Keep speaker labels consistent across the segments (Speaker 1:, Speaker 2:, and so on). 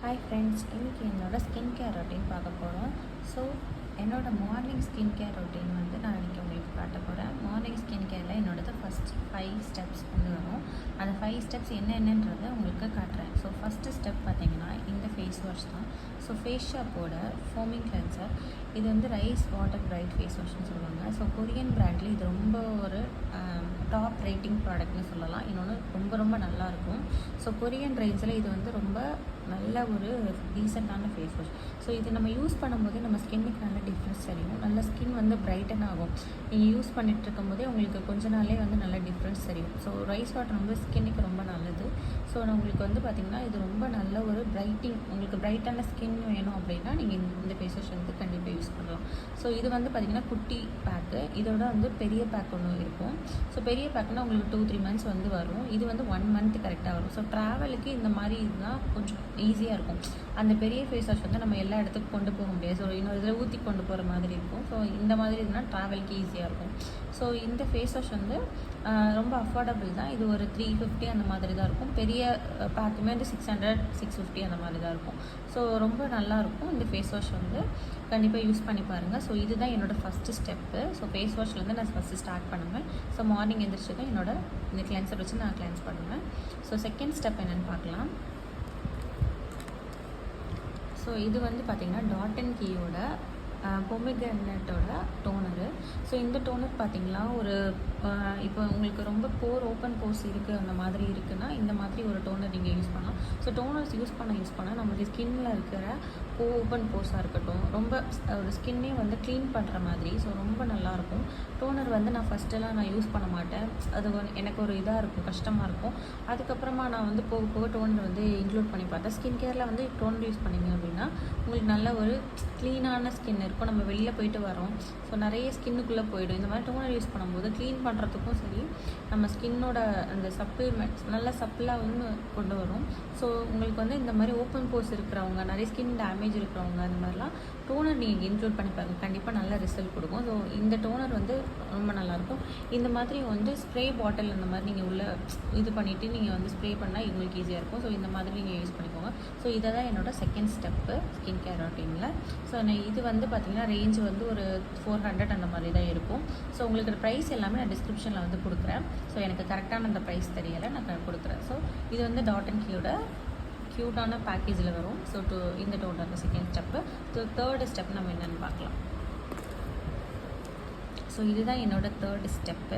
Speaker 1: Hi friends, இன்றைக்கி என்னோடய skin care routine பார்க்க போகிறோம். ஸோ என்னோடய மார்னிங் ஸ்கின் கேர் ரொட்டீன் வந்து நான் இன்றைக்கி உங்களுக்கு காட்ட போகிறேன். மார்னிங் ஸ்கின் கேரில் என்னோடது ஃபஸ்ட் 5 ஸ்டெப்ஸ் வந்து வரும். அந்த 5 ஸ்டெப்ஸ் என்னென்னன்றதை உங்களுக்கு காட்டுறேன். ஸோ ஃபஸ்ட்டு ஸ்டெப் பார்த்திங்கன்னா இந்த ஃபேஸ் வாஷ் தான். ஸோ ஃபேஸ் ஷாப்போட ஃபோமிங் கிளென்சர். இது வந்து ரைஸ் வாட்டர் பிரைட் ஃபேஸ் வாஷ்னு சொல்லுவாங்க. ஸோ கொரியன் பிராண்டில் இது ரொம்ப ஒரு டாப் ரேட்டிங் ப்ராடக்ட்னு சொல்லலாம். இன்னொன்று ரொம்ப நல்லாயிருக்கும். ஸோ கொரியன் ரேஞ்சில் இது வந்து ரொம்ப நல்ல ஒரு டீசெண்டான ஃபேஸ் வாஷ். ஸோ இது நம்ம யூஸ் பண்ணும்போது நம்ம ஸ்கின்னுக்கு நல்ல டிஃப்ரென்ஸ் தெரியும். நல்ல ஸ்கின் வந்து பிரைட்டன் ஆகும். நீங்கள் யூஸ் பண்ணிகிட்டு இருக்கும்போதே உங்களுக்கு கொஞ்ச நாளே வந்து நல்ல டிஃப்ரென்ஸ் தெரியும். ஸோ ரைஸ் வாட்டர் ரொம்ப ஸ்கின்னுக்கு ரொம்ப நல்லது. ஸோ உங்களுக்கு வந்து பார்த்திங்கன்னா இது ரொம்ப நல்ல ஒரு பிரைட்டிங், உங்களுக்கு பிரைட்டான ஸ்கின் வேணும் அப்படின்னா நீங்கள் இந்த ஃபேஸ் வாஷ் வந்து கண்டிப்பாக யூஸ் பண்ணலாம். ஸோ இது வந்து பார்த்திங்கன்னா குட்டி பேக்கு. இதோட வந்து பெரிய பேக் ஒன்று இருக்கும். ஸோ பெரிய பேக்குனால் உங்களுக்கு 2-3 months வந்து வரும். இது வந்து 1 month கரெக்டாக வரும். ஸோ ட்ராவலுக்கு இந்த மாதிரி இதுதான் கொஞ்சம் ஈஸியாக இருக்கும். அந்த பெரிய ஃபேஸ் வாஷ் வந்து நம்ம எல்லா இடத்துக்கும் கொண்டு போக முடியாது. ஸோ இன்னொரு இதில் ஊற்றி கொண்டு போகிற மாதிரி இருக்கும். ஸோ இந்த மாதிரி இதுனால் ட்ராவலுக்கு ஈஸியாக இருக்கும். ஸோ இந்த ஃபேஸ் வாஷ் வந்து ரொம்ப அஃபோர்டபுள் தான். இது ஒரு 350 அந்த மாதிரி தான் இருக்கும். பெரிய பேக்குமே வந்து 600-650 அந்த மாதிரி தான் இருக்கும். ஸோ ரொம்ப நல்லாயிருக்கும். இந்த ஃபேஸ் வாஷ் வந்து கண்டிப்பாக யூஸ் பண்ணி பாருங்கள். ஸோ இதுதான் என்னோடய ஃபஸ்ட்டு ஸ்டெப்பு. ஸோ ஃபேஸ் வாஷ்லேருந்து நான் ஃபஸ்ட்டு ஸ்டார்ட் பண்ணுவேன். ஸோ மார்னிங் எழுந்திரிச்சதும் இந்த கிளென்சர் வச்சு நான் கிளென்ஸ் பண்ணுவேன். ஸோ செகண்ட் ஸ்டெப் என்னென்னு பார்க்கலாம். ஸோ இது வந்து பார்த்திங்கன்னா டாட் அண்ட் கீயோட பொமிகிரானட்டோட டோனரு. ஸோ இந்த டோனர் பார்த்திங்கன்னா ஒரு இப்போ உங்களுக்கு ரொம்ப ஓப்பன் போர்ஸ் இருக்குது அந்த மாதிரி இருக்குன்னா இந்த மாதிரி ஒரு டோனர் நீங்கள் யூஸ் பண்ணலாம். ஸோ டோனர்ஸ் யூஸ் பண்ண நம்மளுடைய ஸ்கின்னில் இருக்கிற ஓப்பன் போர்ஸாக இருக்கட்டும், ரொம்ப ஒரு ஸ்கின்னே வந்து க்ளீன் பண்ணுற மாதிரி. ஸோ ரொம்ப நல்லாயிருக்கும். டோனர் வந்து நான் ஃபஸ்ட்டெல்லாம் நான் யூஸ் பண்ண மாட்டேன். அது எனக்கு ஒரு இதாக இருக்கும், கஷ்டமாக இருக்கும். அதுக்கப்புறமா நான் வந்து போக டோனர் வந்து இன்க்ளூட் பண்ணி பார்த்தேன். ஸ்கின் கேரில் வந்து டோனர் யூஸ் பண்ணிங்க அப்படின்னா உங்களுக்கு நல்ல ஒரு க்ளீனான ஸ்கின் இருக்கும். நம்ம வெளியில் போயிட்டு வரோம், ஸோ நிறைய ஸ்கின்னுக்குள்ளே போயிடும். இந்த மாதிரி டோனர் யூஸ் பண்ணும்போது க்ளீன் பண்ணுறதுக்கும் சரி, நம்ம ஸ்கின்னோட அந்த சப்ளிமெண்ட்ஸ் நல்ல சப்ளாக வந்து கொண்டு வரும். ஸோ உங்களுக்கு வந்து இந்த மாதிரி ஓப்பன் போர்ஸ் இருக்கிறவங்க, நிறைய ஸ்கின் டேமேஜ் இருக்கிறவங்க, அந்த மாதிரிலாம் டோனர் நீங்கள் இன்க்ளூட் பண்ணி பாருங்க, கண்டிப்பாக நல்ல ரிசல்ட் கொடுக்கும். ஸோ இந்த டோனர் வந்து ரொம்ப நல்லாயிருக்கும். இந்த மாதிரி வந்து ஸ்ப்ரே பாட்டில் அந்த மாதிரி நீங்கள் உள்ள இது பண்ணிவிட்டு நீங்கள் வந்து ஸ்ப்ரே பண்ணால் உங்களுக்கு ஈஸியாக இருக்கும். ஸோ இந்த மாதிரி நீங்கள் யூஸ் பண்ணிக்கோங்க. ஸோ இதை தான் என்னோடய செகண்ட் ஸ்டெப்பு ஸ்கின் கேர் ரொட்டீனில். ஸோ இது வந்து பார்த்திங்கன்னா ரேஞ்ச் வந்து ஒரு 400 அந்த மாதிரி தான் இருக்கும். ஸோ உங்களுக்கு ப்ரைஸ் எல்லாமே நான் டிஸ்கிரிப்ஷனில் வந்து கொடுக்குறேன். ஸோ எனக்கு கரெக்டான அந்த ப்ரைஸ் தெரியலை, நான் கொடுக்குறேன். ஸோ இது வந்து டாட் அண்ட் கீயோட க்யூட்டான பேக்கேஜில் வரும். ஸோ இந்த total second step. So third step நம்ம என்னென்னு பார்க்கலாம். ஸோ இதுதான் என்னோடய தேர்டு ஸ்டெப்பு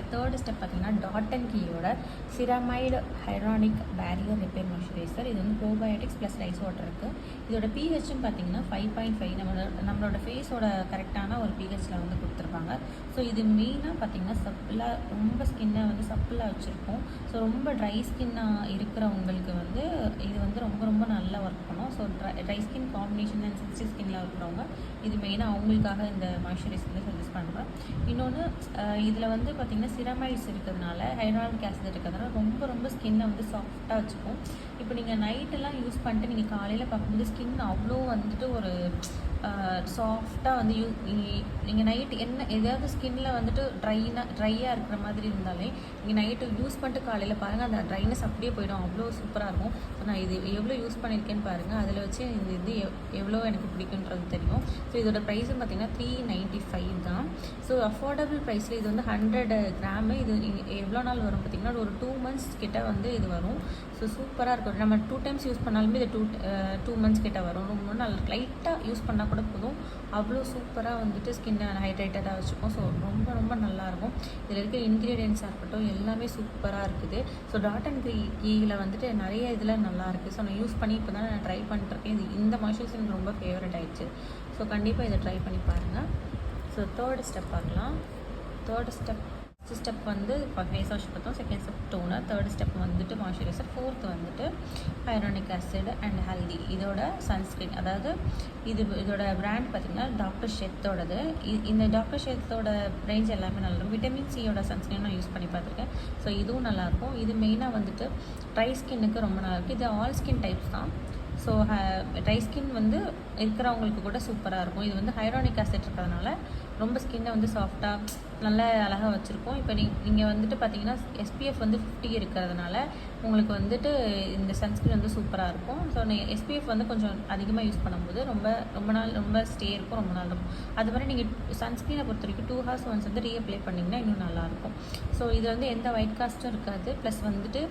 Speaker 1: பார்த்திங்கன்னா டாட் அண்ட் கீயோட ceramide hyaluronic barrier repair moisturiser. இது வந்து ப்ரோபயோட்டிக்ஸ் ப்ளஸ் ரைஸ் வாட்டர் இருக்குது. இதோட பிஹெச்சும் பார்த்திங்கன்னா 5.5 நம்மளோட ஃபேஸோட கரெக்டான ஒரு பிஹெச்சில் வந்து கொடுத்துருப்பாங்க. ஸோ இது மெயினாக பார்த்திங்கன்னா சப்பிளாக ரொம்ப ஸ்கின்னை வந்து சப்பிளாக வச்சுருக்கோம். ஸோ ரொம்ப ட்ரை ஸ்கின்னாக இருக்கிறவங்களுக்கு வந்து இது வந்து ரொம்ப நல்லா ஒர்க் பண்ணும். So dry skin combination and sensitive ஸ்கின்னில் இருக்கிறவங்க இது மெயினாக அவங்களுக்காக இந்த மாய்ஸ்சரைசர் வந்து சஜஸ்ட் பண்ணுறேன். இன்னொன்று இதில் வந்து பார்த்திங்கன்னா சிரமைட்ஸ் இருக்கிறதுனால, ஹைட்ரானிக் ஆசிட் இருக்கிறதுனால ரொம்ப ஸ்கின்னை வந்து சாஃப்டாக வச்சுக்கும். இப்போ நீங்கள் நைட்டெல்லாம் யூஸ் பண்ணிட்டு நீங்கள் காலையில் பார்க்கும்போது ஸ்கின் அவ்வளோ வந்துட்டு ஒரு சாஃப்டாக வந்து நீங்கள் நைட்டு எதாவது ஸ்கின்னில் வந்துட்டு ட்ரையாக இருக்கிற மாதிரி இருந்தாலே நீங்கள் நைட்டு யூஸ் பண்ணிட்டு காலையில் பாருங்கள், அந்த ட்ரைனஸ் அப்படியே போயிடும். அவ்வளோ சூப்பராக இருக்கும். ஸோ நான் இது எவ்வளோ யூஸ் பண்ணியிருக்கேன்னு பாருங்கள். அதில் வச்சு இது எவ்வளோ எனக்கு பிடிக்குன்றது தெரியும். ஸோ இதோட ப்ரைஸும் பார்த்திங்கன்னா 395 தான். ஸோ அஃபோர்டபுள் ப்ரைஸில் இது வந்து 100 கிராமு. இது எவ்வளோ நாள் வரும் பார்த்திங்கன்னா ஒரு 2 months கிட்ட வந்து இது வரும். ஸோ சூப்பராக இருக்கும். நம்ம 2 times யூஸ் பண்ணாலுமே இது 2 months கிட்ட வரும். ரொம்ப நல்லா லைட்டாக யூஸ் பண்ணால் கூட போதும். அவ்வளோ சூப்பராக வந்துட்டு ஸ்கின்னை ஹைட்ரேட்டடாக வச்சுக்கும். ஸோ ரொம்ப நல்லாயிருக்கும். இதில் இருக்கிற இன்க்ரீடியன்ஸாக இருக்கட்டும் எல்லாமே சூப்பராக இருக்குது. ஸோ டாட் அண்ட் கீயில் வந்துட்டு நிறைய இதில் நல்லா இருக்குது. ஸோ நான் யூஸ் பண்ணி இப்போ தான் நான் ட்ரை பண்ணிட்டுருக்கேன். இந்த மாய்ஸ்சரைசர் எனக்கு ரொம்ப ஃபேவரட் ஆகிடுச்சு. ஸோ கண்டிப்பாக இதை ட்ரை பண்ணி பாருங்கள். ஸோ தேர்டு ஸ்டெப் பார்க்கலாம். ஃபஸ்ட் ஸ்டெப் வந்து இப்போ ஃபேஸ் வாஷ் பார்த்தோம். Second step toner. Third step வந்துட்டு மாய்ஸ்சரைசர். ஃபோர்த் வந்துட்டு ஹைரானிக் ஆசிட் அண்ட் ஹெல்தி. இதோட சன்ஸ்க்ரீன், அதாவது இதோட பிராண்ட் பார்த்திங்கன்னா டாக்டர் ஷெத்தோடது. இந்த டாக்டர் ஷெத்தோட ரேஞ்ச் எல்லாமே நல்லாயிருக்கும். விட்டமின் சியோட சன்ஸ்க்ரீன் நான் யூஸ் பண்ணி பார்த்துருக்கேன். ஸோ இதுவும் நல்லாயிருக்கும். இது மெயினாக வந்துட்டு ட்ரை ஸ்கின்னுக்கு ரொம்ப நல்லாயிருக்கும். இது ஆல் ஸ்கின் டைப்ஸ் தான். ஸோ ட்ரை ஸ்கின் வந்து இருக்கிறவங்களுக்கு கூட சூப்பராக இருக்கும். இது வந்து ஹைரானிக் ஆசிட் இருக்கிறதுனால ரொம்ப ஸ்கின்னை வந்து சாஃப்டாக நல்ல அழகாக வச்சுருக்கோம். இப்போ நீங்கள் வந்துட்டு பார்த்தீங்கன்னா SPF வந்து 50 இருக்கிறதுனால உங்களுக்கு வந்துட்டு இந்த சன்ஸ்க்ரீன் வந்து சூப்பராக இருக்கும். ஸோ SPF வந்து கொஞ்சம் அதிகமாக யூஸ் பண்ணும்போது ரொம்ப ஸ்டே இருக்கும், ரொம்ப நாள் இருக்கும். அது மாதிரி நீங்கள் சன்ஸ்க்ரீனை பொறுத்த வரைக்கும் 2 hours ஒன்ஸ் வந்து ரீஅப்ளை பண்ணிங்கன்னா இன்னும் நல்லாயிருக்கும். ஸோ இது வந்து எந்த ஒயிட் காஸ்ட்டும் இருக்காது. ப்ளஸ் வந்துட்டு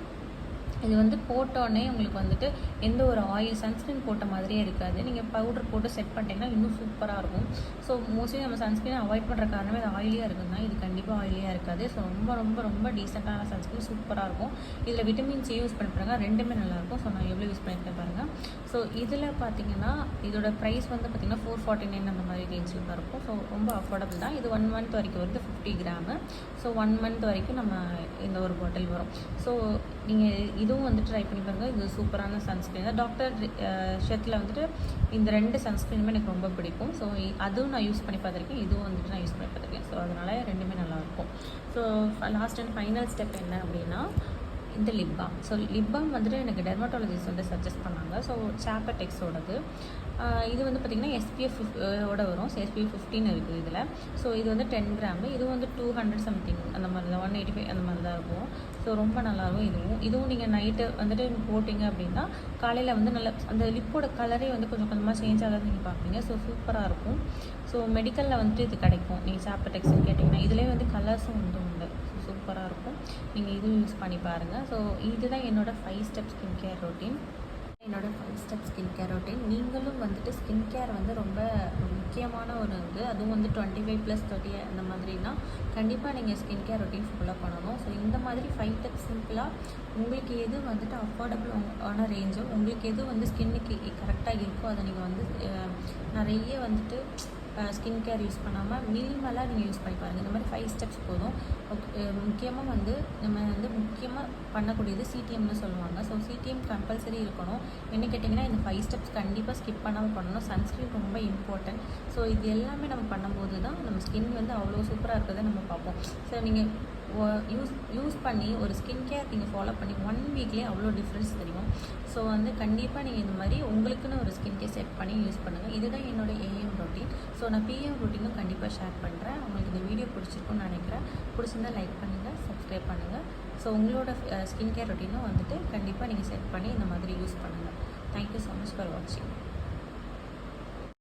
Speaker 1: இது வந்து போட்டோடனே உங்களுக்கு வந்துட்டு எந்த ஒரு ஆயில் சன்ஸ்க்ரீன் போட்ட மாதிரியே இருக்காது. நீங்கள் பவுடர் போட்டு செட் பண்ணிட்டீங்கன்னா இன்னும் சூப்பராக இருக்கும். ஸோ மோஸ்ட்லி நம்ம சன்ஸ்க்ரீனை அவாய்ட் பண்ணுற காரணமே அது ஆயிலியாக இருக்குதுன்னா, இது கண்டிப்பாக ஆயிலியாக இருக்காது. ஸோ ரொம்ப ரொம்ப ரொம்ப டீசெண்டான சன்ஸ்க்ரீன் சூப்பராக இருக்கும். இதில் விட்டமின் C யூஸ் பண்ணி பாருங்கள், ரெண்டுமே நல்லாயிருக்கும். ஸோ நான் எவ்வளோ யூஸ் பண்ணியிருக்கேன் பாருங்கள். ஸோ இதில் பார்த்தீங்கன்னா இதோட ப்ரைஸ் வந்து பார்த்திங்கன்னா 449 அந்த மாதிரி ரேஞ்சில் தான் இருக்கும். ஸோ ரொம்ப அஃபோர்டபுள் தான். இது 1 month வரைக்கும் வருது, 50 கிராமு. ஸோ 1 month வரைக்கும் நம்ம இந்த ஒரு பாட்டில் வரும். ஸோ நீங்கள் இதுவும் வந்து ட்ரை பண்ணி பாருங்கள். இது சூப்பரான சன்ஸ்க்ரீன் தான். டாக்டர் ஷெத்தில் வந்துட்டு இந்த 2 சன்ஸ்க்ரீனுமே எனக்கு ரொம்ப பிடிக்கும். ஸோ அதுவும் நான் யூஸ் பண்ணி பார்த்துருக்கேன், இதுவும் வந்துட்டு நான் யூஸ் பண்ணி பார்த்துருக்கேன். ஸோ அதனால் ரெண்டுமே நல்லாயிருக்கும். So last and final step என்ன அப்படின்னா இந்த lip balm. So lip balm வந்துட்டு எனக்கு டெர்மட்டாலஜிஸ்ட் வந்து சஜஸ்ட் பண்ணாங்க. ஸோ சாப்படெக்ஸோடது இது வந்து பார்த்திங்கன்னா SPF ஓட வரும். ஸோ SPF 15 இருக்குது இதில். ஸோ இது வந்து 10 கிராமு. இது வந்து 200 சம்திங் அந்த மாதிரி தான், 185 அந்த மாதிரி தான் இருக்கும். ஸோ ரொம்ப நல்லாயிருக்கும். இதுவும் நீங்கள் நைட்டு வந்துட்டு போட்டிங்க அப்படின்னா காலையில் வந்து நல்ல அந்த லிப்போட கலரே வந்து கொஞ்சம் கொஞ்சமாக சேஞ்ச் ஆகாது நீங்கள் பார்ப்பீங்க. ஸோ சூப்பராக இருக்கும். ஸோ மெடிக்கலில் வந்துட்டு இது கிடைக்கும். நீங்கள் சாப்படெக்ஸ்ன்னு கேட்டிங்கன்னா இதிலே வந்து கலர்ஸும் வந்து உண்டு. சூப்பராக இருக்கும். நீங்கள் இதுவும் யூஸ் பண்ணி பாருங்கள். ஸோ இதுதான் என்னோடய 5 ஸ்டெப் ஸ்கின் கேர் ரொட்டீன். நீங்களும் வந்துட்டு ஸ்கின் கேர் வந்து ரொம்ப முக்கியமான ஒரு இது. அதுவும் வந்து 25+30 அந்த மாதிரினா கண்டிப்பாக நீங்கள் ஸ்கின் கேர் ரொட்டீன் ஃபாலோ பண்ணணும். ஸோ இந்த மாதிரி 5 டிப்ஸ் சிம்பிளாக உங்களுக்கு எது வந்துட்டு அஃபோர்டபுள் ஆன ரேஞ்சோ, உங்களுக்கு எது வந்து ஸ்கின்னுக்கு கரெக்டாக இருக்கோ அதை நீங்கள் வந்து நிறைய வந்துட்டு ஸ்கின் கேர் யூஸ் பண்ணாமல் மினிமலாக நீங்கள் யூஸ் பண்ணி பாருங்கள். இந்த மாதிரி 5 ஸ்டெப்ஸ் போதும். முக்கியமாக வந்து நம்ம வந்து முக்கியமாக பண்ணக்கூடியது CTMன்னு சொல்லுவாங்க. ஸோ CTM கம்பல்சரி இருக்கணும். என்ன கேட்டிங்கன்னா இந்த 5 ஸ்டெப்ஸ் கண்டிப்பாக ஸ்கிப் பண்ணாமல் பண்ணணும். சன்ஸ்க்ரீன் ரொம்ப இம்பார்ட்டன்ட். ஸோ இது எல்லாமே நம்ம பண்ணும்போது தான் நம்ம ஸ்கின் வந்து அவ்வளோ சூப்பராக இருக்கிறத நம்ம பார்ப்போம். ஸோ நீங்கள் யூஸ் பண்ணி ஒரு ஸ்கின் கேர் நீங்கள் ஃபாலோ பண்ணி 1 வீக்லேயே அவ்வளோ டிஃப்ரென்ஸ் தெரியும். ஸோ வந்து கண்டிப்பாக நீங்கள் இந்த மாதிரி உங்களுக்குன்னு ஒரு ஸ்கின் கேர் செட் பண்ணி யூஸ் பண்ணுங்கள். இதுதான் என்னோடய AM ரொட்டீன். ஸோ நான் PM ரொட்டீனும் கண்டிப்பாக ஷேர் பண்ணுறேன். உங்களுக்கு இந்த வீடியோ பிடிச்சிருக்குன்னு நினைக்கிறேன். பிடிச்சிருந்தால் லைக் பண்ணுங்கள், சப்ஸ்கிரைப் பண்ணுங்கள். ஸோ உங்களோட ஸ்கின் கேர் ரொட்டீனும் வந்துட்டு கண்டிப்பாக நீங்கள் செட் பண்ணி இந்த மாதிரி யூஸ் பண்ணுங்கள். தேங்க்யூ ஸோ மச் ஃபார் வாட்சிங்.